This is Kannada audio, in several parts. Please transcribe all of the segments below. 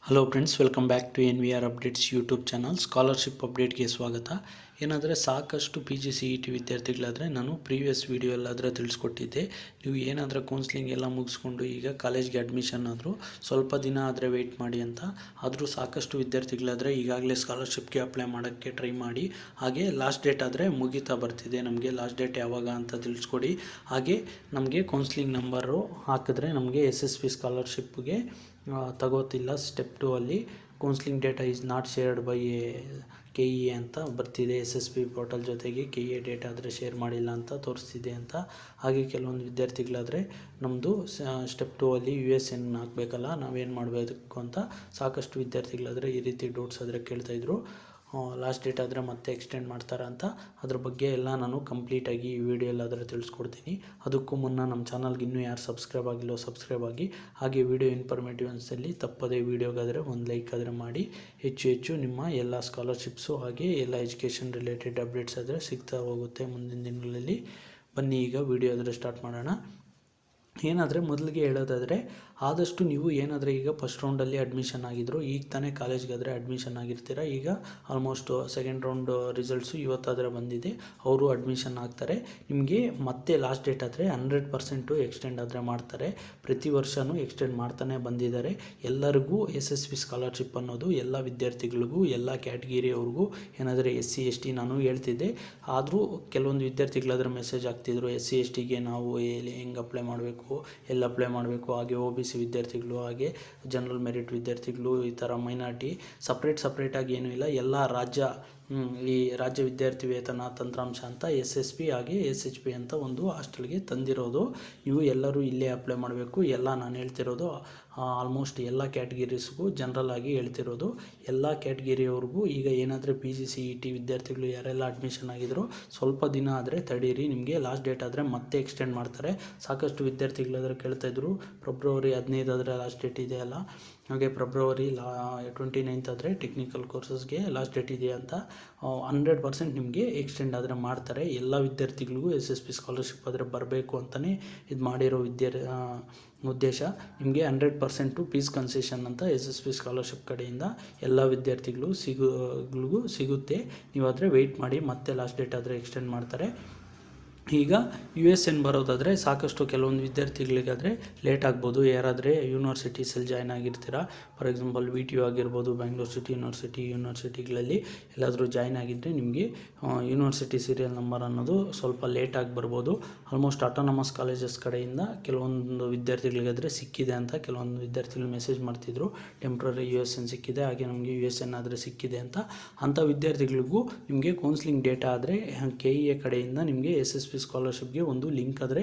Hello friends, welcome back to NVR updates YouTube channel. Scholarship ಅಪ್ಡೇಟ್ಗೆ ಸ್ವಾಗತ. ಏನಾದರೆ ಸಾಕಷ್ಟು PGCET ವಿದ್ಯಾರ್ಥಿಗಳಾದರೆ ನಾನು ಪ್ರೀವಿಯಸ್ ವೀಡಿಯೋ ಎಲ್ಲಾದರೆ ತಿಳಿಸ್ಕೊಟ್ಟಿದ್ದೆ. ನೀವು ಏನಾದರೂ ಕೌನ್ಸ್ಲಿಂಗ್ ಎಲ್ಲ ಮುಗಿಸ್ಕೊಂಡು ಈಗ ಕಾಲೇಜ್ಗೆ ಅಡ್ಮಿಷನ್ ಆದರೂ ಸ್ವಲ್ಪ ದಿನ ಆದರೆ ವೆಯ್ಟ್ ಮಾಡಿ ಅಂತ. ಆದರೂ ಸಾಕಷ್ಟು ವಿದ್ಯಾರ್ಥಿಗಳಾದರೆ ಈಗಾಗಲೇ ಸ್ಕಾಲರ್ಶಿಪ್ಗೆ ಅಪ್ಲೈ ಮಾಡೋಕ್ಕೆ ಟ್ರೈ ಮಾಡಿ. ಹಾಗೆ ಲಾಸ್ಟ್ ಡೇಟ್ ಆದರೆ ಮುಗಿತಾ ಬರ್ತಿದೆ. ನಮಗೆ ಲಾಸ್ಟ್ ಡೇಟ್ ಯಾವಾಗ ಅಂತ ತಿಳಿಸ್ಕೊಡಿ. ಹಾಗೆ ನಮಗೆ ಕೌನ್ಸ್ಲಿಂಗ್ ನಂಬರು ಹಾಕಿದ್ರೆ ನಮಗೆ SSP ಸ್ಕಾಲರ್ಶಿಪ್ಗೆ ತಗೋತಿಲ್ಲ. ಸ್ಟೆಪ್ 2 ಅಲ್ಲಿ counselling data is not shared by KE ಅಂತ ಬರ್ತಿದೆ. SSP ಪೋರ್ಟಲ್ ಜೊತೆಗೆ KE ಡೇಟಾ ಆದರೆ ಶೇರ್ ಮಾಡಿಲ್ಲ ಅಂತ ತೋರಿಸ್ತಿದೆ ಅಂತ. ಹಾಗೆ ಕೆಲವೊಂದು ವಿದ್ಯಾರ್ಥಿಗಳಾದರೆ ನಮ್ಮದು ಸ್ಟೆಪ್ 2 ಅಲ್ಲಿ USN ಹಾಕಬೇಕಲ್ಲ, ನಾವೇನು ಮಾಡಬೇಕು ಅಂತ ಸಾಕಷ್ಟು ವಿದ್ಯಾರ್ಥಿಗಳಾದರೆ ಈ ರೀತಿ ಡೌಟ್ಸ್ ಆದರೆ ಕೇಳ್ತಾಯಿದ್ರು. ಲಾಸ್ಟ್ ಡೇಟ್ ಆದರೆ ಮತ್ತೆ ಎಕ್ಸ್ಟೆಂಡ್ ಮಾಡ್ತಾರೆ ಅಂತ. ಅದ್ರ ಬಗ್ಗೆ ಎಲ್ಲ ನಾನು ಕಂಪ್ಲೀಟಾಗಿ ಈ ವಿಡಿಯೋ ಎಲ್ಲಾದರೆ ತಿಳಿಸ್ಕೊಡ್ತೀನಿ. ಅದಕ್ಕೂ ಮುನ್ನ ನಮ್ಮ ಚಾನಲ್ಗೆ ಇನ್ನೂ ಯಾರು ಸಬ್ಸ್ಕ್ರೈಬ್ ಆಗಿಲ್ಲೋ ಸಬ್ಸ್ಕ್ರೈಬ್ ಆಗಿ. ಹಾಗೆ ವಿಡಿಯೋ ಇನ್ಫಾರ್ಮೇಟಿವ್ ಅನಿಸಲ್ಲಿ ತಪ್ಪದೇ ವಿಡಿಯೋಗಾದರೆ ಒಂದು ಲೈಕ್ ಆದರೆ ಮಾಡಿ. ಹೆಚ್ಚು ನಿಮ್ಮ ಎಲ್ಲ ಸ್ಕಾಲರ್ಶಿಪ್ಸು ಹಾಗೆ ಎಲ್ಲ ಎಜುಕೇಷನ್ ರಿಲೇಟೆಡ್ ಅಪ್ಡೇಟ್ಸ್ ಆದರೆ ಸಿಗ್ತಾ ಹೋಗುತ್ತೆ ಮುಂದಿನ ದಿನಗಳಲ್ಲಿ. ಬನ್ನಿ ಈಗ ವಿಡಿಯೋ ಆದರೆ ಸ್ಟಾರ್ಟ್ ಮಾಡೋಣ. ಏನಾದರೆ ಮೊದಲಿಗೆ ಹೇಳೋದಾದರೆ, ಆದಷ್ಟು ನೀವು ಏನಾದರೆ ಈಗ ಫಸ್ಟ್ ರೌಂಡಲ್ಲಿ ಅಡ್ಮಿಷನ್ ಆಗಿದ್ರು, ಈಗ ತಾನೇ ಕಾಲೇಜ್ಗಾದರೆ ಅಡ್ಮಿಷನ್ ಆಗಿರ್ತೀರ. ಈಗ ಆಲ್ಮೋಸ್ಟ್ ಸೆಕೆಂಡ್ ರೌಂಡ್ ರಿಸಲ್ಟ್ಸು ಇವತ್ತಾದರೆ ಬಂದಿದೆ. ಅವರು ಅಡ್ಮಿಷನ್ ಆಗ್ತಾರೆ. ನಿಮಗೆ ಮತ್ತೆ ಲಾಸ್ಟ್ ಡೇಟ್ ಆದರೆ 100% ಎಕ್ಸ್ಟೆಂಡ್ ಆದರೆ ಮಾಡ್ತಾರೆ. ಪ್ರತಿ ವರ್ಷವೂ ಎಕ್ಸ್ಟೆಂಡ್ ಮಾಡ್ತಾನೆ ಬಂದಿದ್ದಾರೆ. ಎಲ್ಲರಿಗೂ SSP ಸ್ಕಾಲರ್ಶಿಪ್ ಅನ್ನೋದು ಎಲ್ಲ ವಿದ್ಯಾರ್ಥಿಗಳಿಗೂ ಎಲ್ಲ ಕ್ಯಾಟಗಿರಿಯವ್ರಿಗೂ, ಏನಾದರೆ SC ST ನಾನು ಹೇಳ್ತಿದ್ದೆ. ಆದರೂ ಕೆಲವೊಂದು ವಿದ್ಯಾರ್ಥಿಗಳಾದರೆ ಮೆಸೇಜ್ ಆಗ್ತಿದ್ರು, SC STಗೆ ನಾವು ಹೆಂಗೆ ಅಪ್ಲೈ ಮಾಡಬೇಕು, ಎಲ್ಲ ಅಪ್ಲೈ ಮಾಡಬೇಕು. ಹಾಗೆ OBC ವಿದ್ಯಾರ್ಥಿಗಳು, ಹಾಗೆ ಜನರಲ್ ಮೆರಿಟ್ ವಿದ್ಯಾರ್ಥಿಗಳು, ಈ ಥರ ಮೈನಾರಿಟಿ ಸಪ್ರೇಟಾಗಿ ಏನೂ ಇಲ್ಲ. ಎಲ್ಲ ಈ ರಾಜ್ಯ ವಿದ್ಯಾರ್ಥಿ ವೇತನ ತಂತ್ರಾಂಶ ಅಂತ SSP ಹಾಗೆ SHP ಅಂತ ಒಂದು ಹಾಸ್ಟೆಲ್ಗೆ ತಂದಿರೋದು. ನೀವು ಎಲ್ಲರೂ ಇಲ್ಲೇ ಅಪ್ಲೈ ಮಾಡಬೇಕು. ಎಲ್ಲ ನಾನು ಹೇಳ್ತಿರೋದು ಆಲ್ಮೋಸ್ಟ್ ಎಲ್ಲ ಕ್ಯಾಟಗಿರೀಸ್ಗೂ ಜನರಲ್ ಆಗಿ ಹೇಳ್ತಿರೋದು. ಎಲ್ಲ ಕ್ಯಾಟಗಿರಿಯವ್ರಿಗೂ ಈಗ ಏನಾದರೆ PGCET ವಿದ್ಯಾರ್ಥಿಗಳು ಯಾರೆಲ್ಲ ಅಡ್ಮಿಷನ್ ಆಗಿದ್ರು ಸ್ವಲ್ಪ ದಿನ ಆದರೆ ತಡೀರಿ. ನಿಮಗೆ ಲಾಸ್ಟ್ ಡೇಟ್ ಆದರೆ ಮತ್ತೆ ಎಕ್ಸ್ಟೆಂಡ್ ಮಾಡ್ತಾರೆ. ಸಾಕಷ್ಟು ವಿದ್ಯಾರ್ಥಿಗಳಾದರೆ ಕೇಳ್ತಾಯಿದ್ರು, ಫೆಬ್ರವರಿ 15 ಆದರೆ ಲಾಸ್ಟ್ ಡೇಟ್ ಇದೆ ಅಲ್ಲ, ಹಾಗೆ ಫೆಬ್ರವರಿ 29 ಆದರೆ ಟೆಕ್ನಿಕಲ್ ಕೋರ್ಸಸ್ಗೆ ಲಾಸ್ಟ್ ಡೇಟ್ ಇದೆ ಅಂತ. 100% ನಿಮಗೆ ಎಕ್ಸ್ಟೆಂಡ್ ಆದರೆ ಮಾಡ್ತಾರೆ. ಎಲ್ಲ ವಿದ್ಯಾರ್ಥಿಗಳಿಗೂ SSP ಸ್ಕಾಲರ್ಶಿಪ್ ಆದರೆ ಬರಬೇಕು ಅಂತಲೇ ಇದು ಮಾಡಿರೋ ಉದ್ದೇಶ. ನಿಮಗೆ 100% ಫೀಸ್ ಕನ್ಸೆಷನ್ ಅಂತ SSP ಸ್ಕಾಲರ್ಶಿಪ್ ಕಡೆಯಿಂದ ಎಲ್ಲ ವಿದ್ಯಾರ್ಥಿಗಳಿಗೂ ಸಿಗುತ್ತೆ. ನೀವಾದರೆ ವೆಯ್ಟ್ ಮಾಡಿ, ಮತ್ತೆ ಲಾಸ್ಟ್ ಡೇಟ್ ಆದರೆ ಎಕ್ಸ್ಟೆಂಡ್ ಮಾಡ್ತಾರೆ. ಈಗ USN ಬರೋದಾದರೆ ಸಾಕಷ್ಟು ಕೆಲವೊಂದು ವಿದ್ಯಾರ್ಥಿಗಳಿಗಾದರೆ ಲೇಟ್ ಆಗ್ಬೋದು. ಯಾರಾದರೆ ಯೂನಿವರ್ಸಿಟೀಸಲ್ಲಿ ಜಾಯ್ನ್ ಆಗಿರ್ತೀರ, ಫಾರ್ ಎಕ್ಸಾಂಪಲ್ VTU ಆಗಿರ್ಬೋದು, ಬ್ಯಾಂಗ್ಳೂರ್ ಸಿಟಿ ಯೂನಿವರ್ಸಿಟಿಗಳಲ್ಲಿ ಎಲ್ಲಾದರೂ ಜಾಯ್ನ್ ಆಗಿದ್ದರೆ ನಿಮಗೆ ಯೂನಿವರ್ಸಿಟಿ ಸೀರಿಯಲ್ ನಂಬರ್ ಅನ್ನೋದು ಸ್ವಲ್ಪ ಲೇಟಾಗಿ ಬರ್ಬೋದು. ಆಲ್ಮೋಸ್ಟ್ ಆಟೋನಮಸ್ ಕಾಲೇಜಸ್ ಕಡೆಯಿಂದ ಕೆಲವೊಂದು ವಿದ್ಯಾರ್ಥಿಗಳಿಗಾದರೆ ಸಿಕ್ಕಿದೆ ಅಂತ ಕೆಲವೊಂದು ವಿದ್ಯಾರ್ಥಿಗಳು ಮೆಸೇಜ್ ಮಾಡ್ತಿದ್ರು, ಟೆಂಪ್ರರಿ USN ಸಿಕ್ಕಿದೆ, ಹಾಗೆ ನಮಗೆ USN ಆದರೆ ಸಿಕ್ಕಿದೆ ಅಂತ. ಅಂಥ ವಿದ್ಯಾರ್ಥಿಗಳಿಗೂ ನಿಮಗೆ ಕೌನ್ಸ್ಲಿಂಗ್ ಡೇಟಾ ಆದರೆ KE ಕಡೆಯಿಂದ ನಿಮಗೆ SSP ಸ್ಕಾಲರ್ಶಿಪ್ಗೆ ಒಂದು ಲಿಂಕ್ ಆದರೆ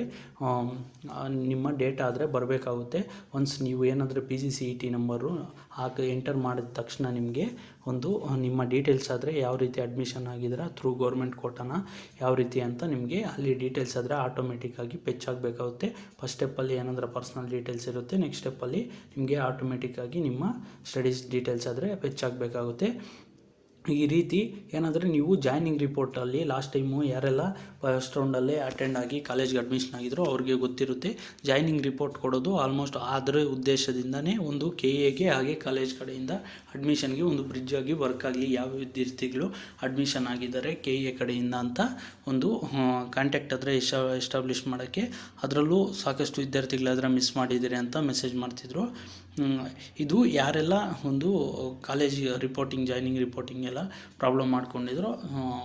ನಿಮ್ಮ ಡೇಟಾ ಆದರೆ ಬರಬೇಕಾಗುತ್ತೆ. ಒನ್ಸ್ ನೀವು ಏನಾದರೂ PGCET ನಂಬರು ಎಂಟರ್ ಮಾಡಿದ ತಕ್ಷಣ ನಿಮಗೆ ಒಂದು ನಿಮ್ಮ ಡೀಟೇಲ್ಸ್ ಆದರೆ ಯಾವ ರೀತಿ ಅಡ್ಮಿಷನ್ ಆಗಿದ್ದೀರಾ ಥ್ರೂ ಗೌರ್ಮೆಂಟ್ ಕೋಟಾನ ಯಾವ ರೀತಿ ಅಂತ ನಿಮಗೆ ಅಲ್ಲಿ ಡೀಟೇಲ್ಸ್ ಆದರೆ ಆಟೋಮೆಟಿಕ್ಕಾಗಿ ಫೆಚ್ ಆಗಬೇಕಾಗುತ್ತೆ. ಫಸ್ಟ್ ಸ್ಟೆಪ್ಪಲ್ಲಿ ಏನಾದರೂ ಪರ್ಸ್ನಲ್ ಡೀಟೇಲ್ಸ್ ಇರುತ್ತೆ, ನೆಕ್ಸ್ಟ್ ಸ್ಟೆಪ್ಪಲ್ಲಿ ನಿಮಗೆ ಆಟೋಮೆಟಿಕ್ಕಾಗಿ ನಿಮ್ಮ ಸ್ಟಡೀಸ್ ಡೀಟೇಲ್ಸ್ ಆದರೆ ಫೆಚ್ ಆಗಬೇಕಾಗುತ್ತೆ. ಈ ರೀತಿ ಏನಾದರೆ ನೀವು ಜಾಯ್ನಿಂಗ್ ರಿಪೋರ್ಟಲ್ಲಿ ಲಾಸ್ಟ್ ಟೈಮು ಯಾರೆಲ್ಲ ಫಸ್ಟ್ ರೌಂಡಲ್ಲೇ ಅಟೆಂಡ್ ಆಗಿ ಕಾಲೇಜ್ಗೆ ಅಡ್ಮಿಷನ್ ಆಗಿದ್ರು ಅವ್ರಿಗೆ ಗೊತ್ತಿರುತ್ತೆ. ಜಾಯ್ನಿಂಗ್ ರಿಪೋರ್ಟ್ ಕೊಡೋದು ಆಲ್ಮೋಸ್ಟ್ ಅದರ ಉದ್ದೇಶದಿಂದನೇ ಒಂದು KEಗೆ ಹಾಗೆ ಕಾಲೇಜ್ ಕಡೆಯಿಂದ ಅಡ್ಮಿಷನ್ಗೆ ಒಂದು ಬ್ರಿಡ್ಜ್ ಆಗಿ ವರ್ಕ್ ಆಗಲಿ. ಯಾವ ವಿದ್ಯಾರ್ಥಿಗಳು ಅಡ್ಮಿಷನ್ ಆಗಿದ್ದಾರೆ KE ಕಡೆಯಿಂದ ಅಂತ ಒಂದು ಕಾಂಟ್ಯಾಕ್ಟ್ ಆದರೆ ಎಸ್ಟಾಬ್ಲಿಷ್ ಮಾಡೋಕ್ಕೆ. ಅದರಲ್ಲೂ ಸಾಕಷ್ಟು ವಿದ್ಯಾರ್ಥಿಗಳಾದರೆ ಮಿಸ್ ಮಾಡಿದ್ದೀರಿ ಅಂತ ಮೆಸೇಜ್ ಮಾಡ್ತಿದ್ರು. ಇದು ಯಾರೆಲ್ಲ ಒಂದು ಕಾಲೇಜ್ ಜಾಯ್ನಿಂಗ್ ರಿಪೋರ್ಟಿಂಗ್ ಎಲ್ಲ ಪ್ರಾಬ್ಲಮ್ ಮಾಡ್ಕೊಂಡಿದ್ರು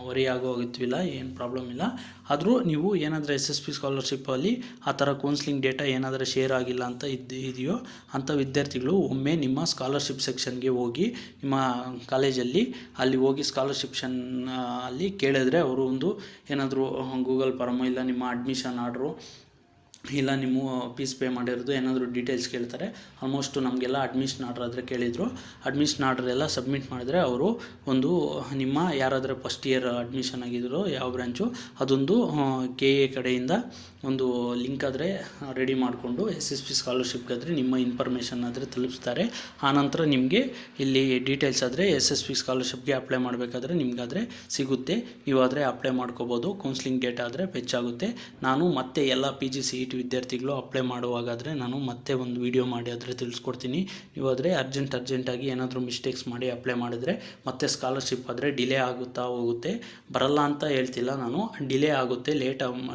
ವರಿ ಆಗೋಗಿತ್ವಿಲ್ಲ, ಏನು ಪ್ರಾಬ್ಲಮ್ ಇಲ್ಲ. ಆದರೂ ನೀವು ಏನಾದರೂ SSP ಸ್ಕಾಲರ್ಶಿಪ್ಪಲ್ಲಿ ಆ ಥರ ಕೌನ್ಸ್ಲಿಂಗ್ ಡೇಟಾ ಏನಾದರೂ ಶೇರ್ ಆಗಿಲ್ಲ ಅಂತ ಇದೆಯೋ ಅಂಥ ವಿದ್ಯಾರ್ಥಿಗಳು ಒಮ್ಮೆ ನಿಮ್ಮ ಸ್ಕಾಲರ್ಶಿಪ್ ಸೆಕ್ಷನ್ಗೆ ಹೋಗಿ, ನಿಮ್ಮ ಕಾಲೇಜಲ್ಲಿ ಅಲ್ಲಿ ಹೋಗಿ ಸ್ಕಾಲರ್ಶಿಪ್ ಅಲ್ಲಿ ಕೇಳಿದ್ರೆ ಅವರು ಒಂದು ಏನಾದರೂ ಗೂಗಲ್ ಫಾರ್ಮು ಇಲ್ಲ ನಿಮ್ಮ ಅಡ್ಮಿಷನ್ ಆರ್ಡ್ರು ಇಲ್ಲ ನಿಮ್ಮ ಫೀಸ್ ಪೇ ಮಾಡಿರೋದು ಏನಾದರೂ ಡೀಟೇಲ್ಸ್ ಕೇಳ್ತಾರೆ. ಆಲ್ಮೋಸ್ಟು ನಮಗೆಲ್ಲ ಅಡ್ಮಿಷನ್ ಆರ್ಡ್ರ್ ಆದರೆ ಕೇಳಿದರು. ಅಡ್ಮಿಷನ್ ಆರ್ಡ್ರ್ ಎಲ್ಲ ಸಬ್ಮಿಟ್ ಮಾಡಿದ್ರೆ ಅವರು ಒಂದು ನಿಮ್ಮ ಯಾರಾದರೂ ಫಸ್ಟ್ ಇಯರ್ ಅಡ್ಮಿಷನ್ ಆಗಿದ್ರು ಯಾವ ಬ್ರ್ಯಾಂಚು ಅದೊಂದು KE ಕಡೆಯಿಂದ ಒಂದು ಲಿಂಕ್ ಆದರೆ ರೆಡಿ ಮಾಡಿಕೊಂಡು SSP ಸ್ಕಾಲರ್ಶಿಪ್ಗಾದರೆ ನಿಮ್ಮ ಇನ್ಫಾರ್ಮೇಷನ್ ಆದರೆ ತಲುಪಿಸ್ತಾರೆ. ಆನಂತರ ನಿಮಗೆ ಇಲ್ಲಿ ಡೀಟೇಲ್ಸ್ ಆದರೆ SSP ಸ್ಕಾಲರ್ಶಿಪ್ಗೆ ಅಪ್ಲೈ ಮಾಡಬೇಕಾದ್ರೆ ನಿಮಗಾದರೆ ಸಿಗುತ್ತೆ. ನೀವಾದರೆ ಅಪ್ಲೈ ಮಾಡ್ಕೋಬೋದು. ಕೌನ್ಸ್ಲಿಂಗ್ ಡೇಟಾ ಆದರೆ ಫೆಚ್ ಆಗುತ್ತೆ. ನಾನು ಮತ್ತೆ ಎಲ್ಲ PGCET ಟಿ ವಿದ್ಯಾರ್ಥಿಗಳು ಅಪ್ಲೈ ಮಾಡುವಾಗಾದರೆ ನಾನು ಮತ್ತೆ ಒಂದು ವಿಡಿಯೋ ಮಾಡಿ ಆದರೆ ತಿಳಿಸ್ಕೊಡ್ತೀನಿ. ನೀವು ಆದರೆ ಅರ್ಜೆಂಟಾಗಿ ಏನಾದರೂ ಮಿಸ್ಟೇಕ್ಸ್ ಮಾಡಿ ಅಪ್ಲೈ ಮಾಡಿದರೆ ಮತ್ತೆ ಸ್ಕಾಲರ್ಶಿಪ್ ಆದರೆ ಡಿಲೇ ಆಗುತ್ತಾ ಹೋಗುತ್ತೆ. ಬರಲ್ಲ ಅಂತ ಹೇಳ್ತಿಲ್ಲ ನಾನು, ಡಿಲೇ ಆಗುತ್ತೆ,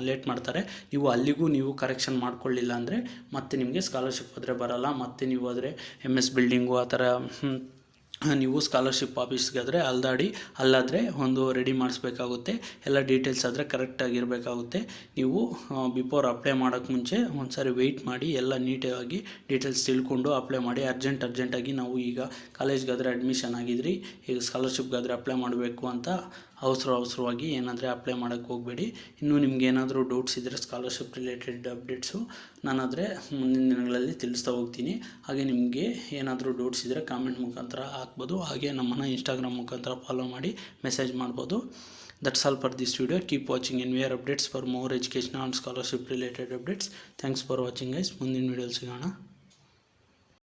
ಲೇಟ್ ಮಾಡ್ತಾರೆ. ನೀವು ಅಲ್ಲಿಗೂ ನೀವು ಕರೆಕ್ಷನ್ ಮಾಡ್ಕೊಳ್ಳಿಲ್ಲ ಅಂದರೆ ಮತ್ತೆ ನಿಮಗೆ ಸ್ಕಾಲರ್ಶಿಪ್ ಆದರೆ ಬರಲ್ಲ. ಮತ್ತೆ ನೀವು ಆದರೆ MS ಬಿಲ್ಡಿಂಗು ಆ ಥರ ನೀವು ಸ್ಕಾಲರ್ಶಿಪ್ ಆಫೀಸ್ಗೆ ಆದರೆ ಅಲ್ಲಾದರೆ ಒಂದು ರೆಡಿ ಮಾಡಿಸ್ಬೇಕಾಗುತ್ತೆ. ಎಲ್ಲ ಡೀಟೇಲ್ಸ್ ಆದರೆ ಕರೆಕ್ಟಾಗಿರಬೇಕಾಗುತ್ತೆ. ನೀವು ಬಿಫೋರ್ ಅಪ್ಲೈ ಮಾಡೋಕ್ಕೆ ಮುಂಚೆ ಒಂದು ಸಾರಿ ವೆಯ್ಟ್ ಮಾಡಿ, ಎಲ್ಲ ನೀಟಾಗಿ ಡೀಟೇಲ್ಸ್ ತಿಳ್ಕೊಂಡು ಅಪ್ಲೈ ಮಾಡಿ. ಅರ್ಜೆಂಟಾಗಿ ನಾವು ಈಗ ಕಾಲೇಜ್ಗಾದರೆ ಅಡ್ಮಿಷನ್ ಆಗಿದ್ರಿ, ಈಗ ಸ್ಕಾಲರ್ಶಿಪ್ಗಾದರೆ ಅಪ್ಲೈ ಮಾಡಬೇಕು ಅಂತ ಅವಸರವಾಗಿ ಏನಾದರೆ ಅಪ್ಲೈ ಮಾಡೋಕ್ಕೆ ಹೋಗಬೇಡಿ. ಇನ್ನೂ ನಿಮ್ಗೆ ಏನಾದರೂ ಡೌಟ್ಸ್ ಇದ್ದರೆ ಸ್ಕಾಲರ್ಶಿಪ್ ರಿಲೇಟೆಡ್ ಅಪ್ಡೇಟ್ಸು ನಾನಾದರೆ ಮುಂದಿನ ದಿನಗಳಲ್ಲಿ ತಿಳಿಸ್ತಾ ಹೋಗ್ತೀನಿ. ಹಾಗೆ ನಿಮಗೆ ಏನಾದರೂ ಡೌಟ್ಸ್ ಇದ್ದರೆ ಕಾಮೆಂಟ್ ಮುಖಾಂತರ ಹಾಕ್ಬೋದು. ಹಾಗೆ ನಮ್ಮನ್ನು ಇನ್ಸ್ಟಾಗ್ರಾಮ್ ಮುಖಾಂತರ ಫಾಲೋ ಮಾಡಿ ಮೆಸೇಜ್ ಮಾಡ್ಬೋದು. That's all for this video. Keep watching NVR updates for more educational and scholarship related updates. Thanks for watching guys. ಮುಂದಿನ ವಿಡಿಯೋಲಿ ಸಿಗೋಣ.